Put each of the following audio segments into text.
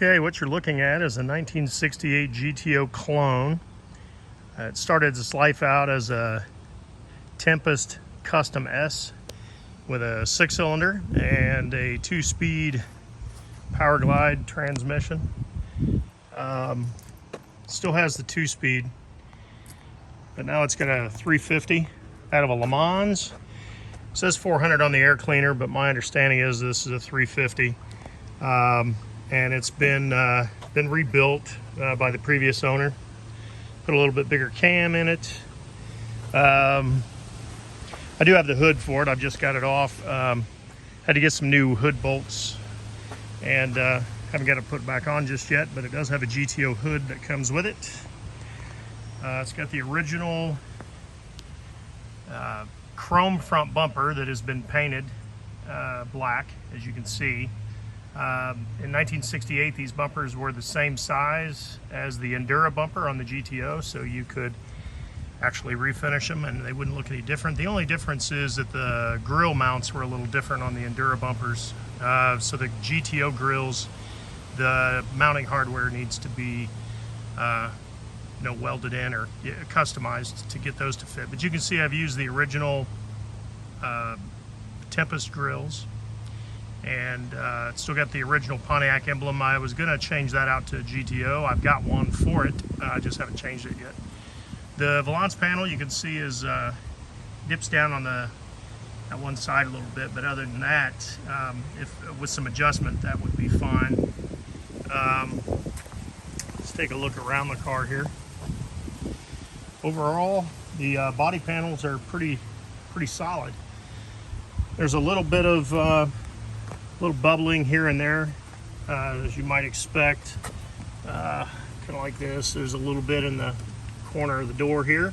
Okay, what you're looking at is a 1968 GTO clone. It started its life out as a Tempest Custom S with a 6-cylinder and a 2-speed Power Glide transmission. Still has the 2-speed, but now it's got a 350 out of a Le Mans. It says 400 on the air cleaner, but my understanding is this is a 350. And it's been rebuilt by the previous owner. Put a little bit bigger cam in it. I do have the hood for it. I've just got it off. Had to get some new hood bolts, and haven't got it put back on just yet, but it does have a GTO hood that comes with it. It's got the original chrome front bumper that has been painted black, as you can see. In 1968, these bumpers were the same size as the Endura bumper on the GTO, so you could actually refinish them and they wouldn't look any different. The only difference is that the grill mounts were a little different on the Endura bumpers. So the GTO grills, the mounting hardware needs to be welded in or customized to get those to fit. But you can see I've used the original Tempest grills, and it's still got the original Pontiac emblem. I was going to change that out to GTO. I've got one for it. I just haven't changed it yet. The valance panel, you can see, is dips down on that one side a little bit, but other than that, if with some adjustment, that would be fine. Let's take a look around the car here. Overall, the body panels are pretty solid. There's a little bit of little bubbling here and there, as you might expect. Kind of like this. There's a little bit in the corner of the door here,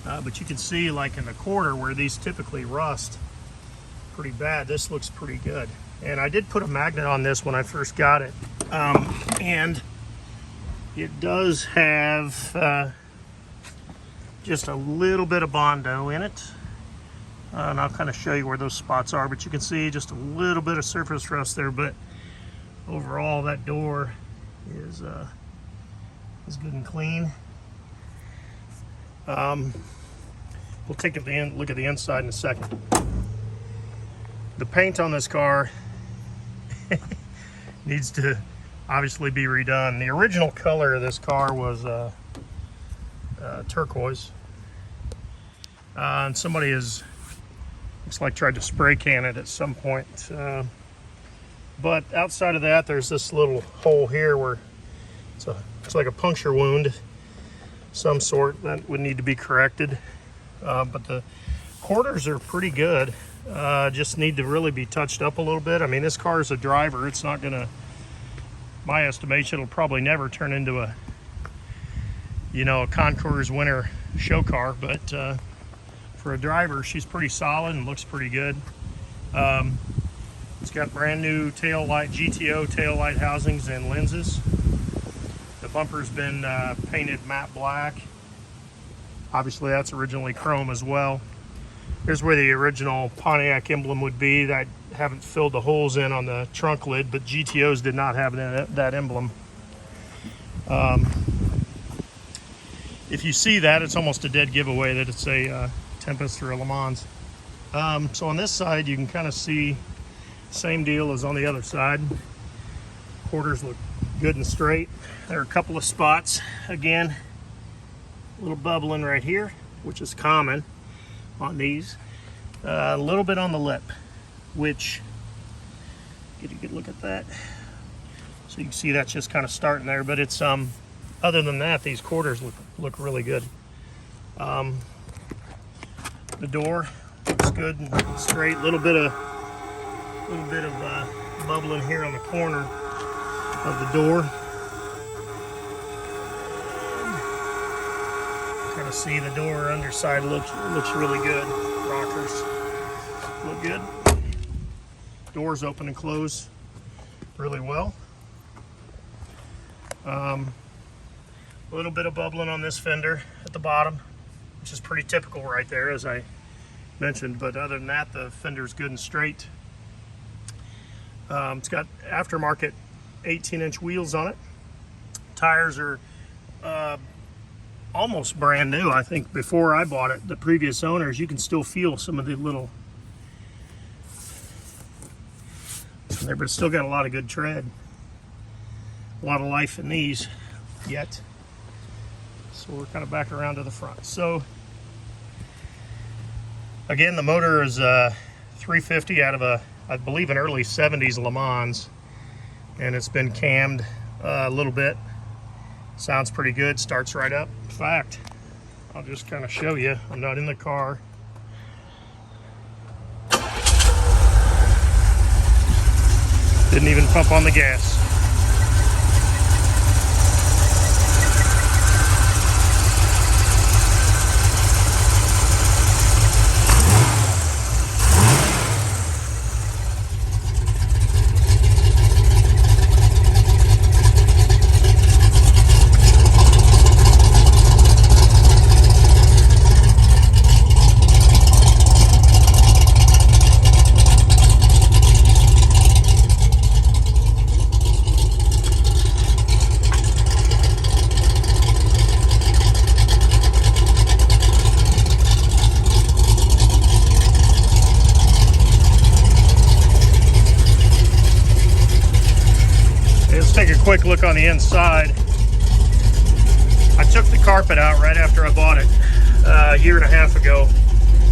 but you can see, like in the corner where these typically rust pretty bad, this looks pretty good. And I did put a magnet on this when I first got it, and it does have just a little bit of Bondo in it. And I'll kind of show you where those spots are, but you can see just a little bit of surface rust there. But overall, that door is good and clean. We'll take a look at the inside in a second. The paint on this car needs to obviously be redone. The original color of this car was turquoise, and somebody has, looks like, tried to spray can it at some point. But outside of that, there's this little hole here where it's like a puncture wound of some sort that would need to be corrected. But the quarters are pretty good. Just need to really be touched up a little bit. I mean, this car is a driver. It's not gonna, my estimation, it'll probably never turn into a Concours winter show car, but for a driver, she's pretty solid and looks pretty good. It's got brand new GTO tail light housings and lenses. The bumper's been painted matte black. Obviously, that's originally chrome as well. Here's where the original Pontiac emblem would be. I haven't filled the holes in on the trunk lid, but GTOs did not have that emblem. If you see that, it's almost a dead giveaway that it's a Tempest or a Le Mans. So on this side, you can kind of see same deal as on the other side. Quarters look good and straight. There are a couple of spots, again, a little bubbling right here, which is common on these. A little bit on the lip, which, get a good look at that. So you can see that's just kind of starting there, but it's other than that, these quarters look really good. The door looks good and straight. A little bit of bubbling here on the corner of the door. Kind of see the door underside looks really good. Rockers look good. Doors open and close really well. A little bit of bubbling on this fender at the bottom, which is pretty typical right there, as I mentioned, but other than that, the fender's good and straight. It's got aftermarket 18-inch wheels on it. Tires are almost brand new. I think before I bought it, the previous owners, you can still feel some of the little there, but it's still got a lot of good tread. A lot of life in these yet. So we're kind of back around to the front. So again, the motor is 350 out of I believe an early 70s Le Mans, and it's been cammed a little bit. Sounds pretty good, starts right up. In fact, I'll just kind of show you. I'm not in the car. Didn't even pump on the gas. Take a quick look on the inside. I took the carpet out right after I bought it a year and a half ago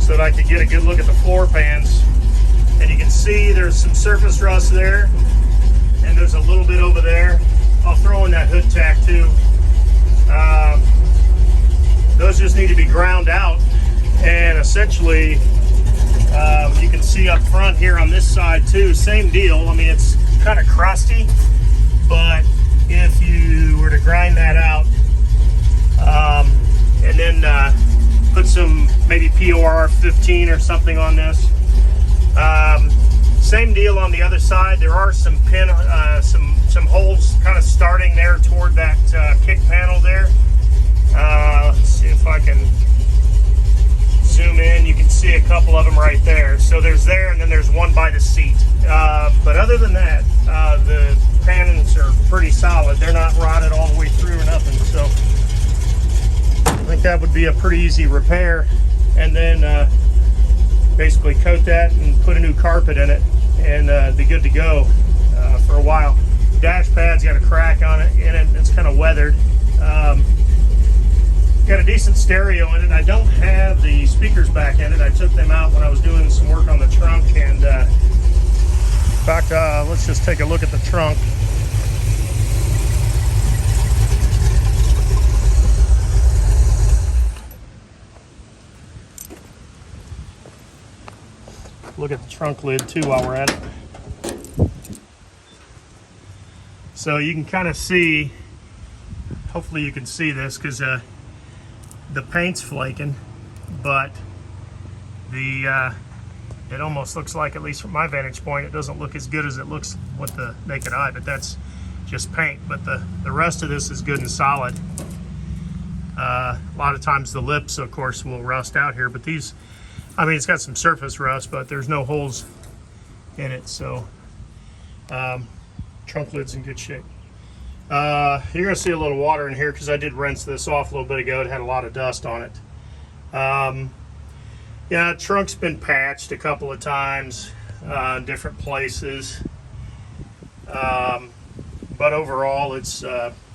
so that I could get a good look at the floor pans. And you can see there's some surface rust there, and there's a little bit over there. I'll throw in that hood tack too. Those just need to be ground out, and essentially you can see up front here on this side too, same deal. I mean, it's kind of crusty, but if you were to grind that out and then put some maybe POR 15 or something on this, same deal on the other side. There are some some holes kind of starting there toward that kick panel there. Let's see if I can zoom in. You can see a couple of them right there. So there's there, and then there's one by the seat. But other than that, the panels are pretty solid. They're not rotted all the way through or nothing. So I think that would be a pretty easy repair. And then basically coat that and put a new carpet in it, and be good to go for a while. Dash pad's got a crack on it in it. It's kind of weathered. Got a decent stereo in it. I don't have the speakers back in it. I took them out when I was doing some work on the trunk, and in fact, let's just take a look at the trunk. Look at the trunk lid too while we're at it. So you can kind of see, hopefully you can see this, because the paint's flaking, but it almost looks like, at least from my vantage point, it doesn't look as good as it looks with the naked eye, but that's just paint. But the rest of this is good and solid. A lot of times the lips, of course, will rust out here, but these, I mean, it's got some surface rust, but there's no holes in it, so trunk lid's in good shape. You're gonna see a little water in here because I did rinse this off a little bit ago. It had a lot of dust on it. Yeah, trunk's been patched a couple of times, different places, but overall it's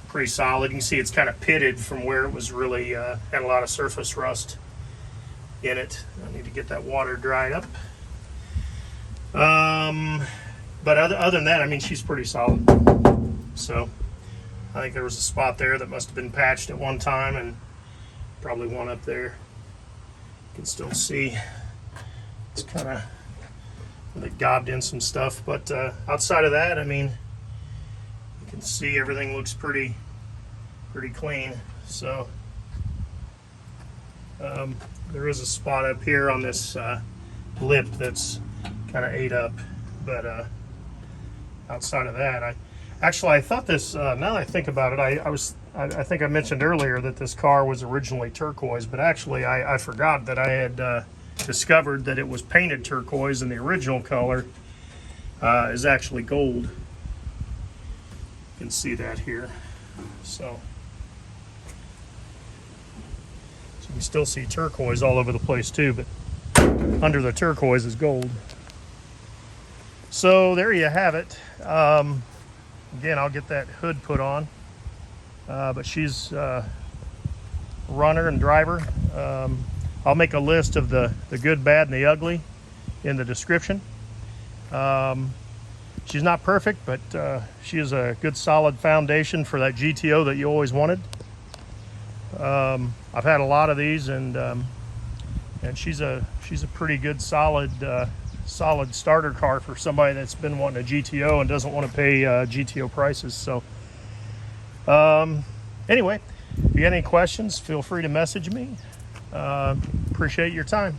pretty solid. You can see it's kind of pitted from where it was really had a lot of surface rust in it. I need to get that water dried up. But other than that, I mean, she's pretty solid. So I think there was a spot there that must have been patched at one time, and probably one up there. You can still see it's kind of, they gobbed in some stuff, but outside of that, I mean, you can see everything looks pretty clean. So there is a spot up here on this lip that's kind of ate up, but outside of that, I thought this, now that I think about it, I think I mentioned earlier that this car was originally turquoise, but actually I forgot that I had discovered that it was painted turquoise, and the original color is actually gold. can see that here. So you can still see turquoise all over the place too, but under the turquoise is gold. So there you have it. Again, I'll get that hood put on, but she's runner and driver. I'll make a list of the good, bad, and the ugly in the description. She's not perfect, but she is a good solid foundation for that GTO that you always wanted. I've had a lot of these, and she's a pretty good solid starter car for somebody that's been wanting a GTO and doesn't want to pay GTO prices. So anyway, if you got any questions, feel free to message me. Appreciate your time.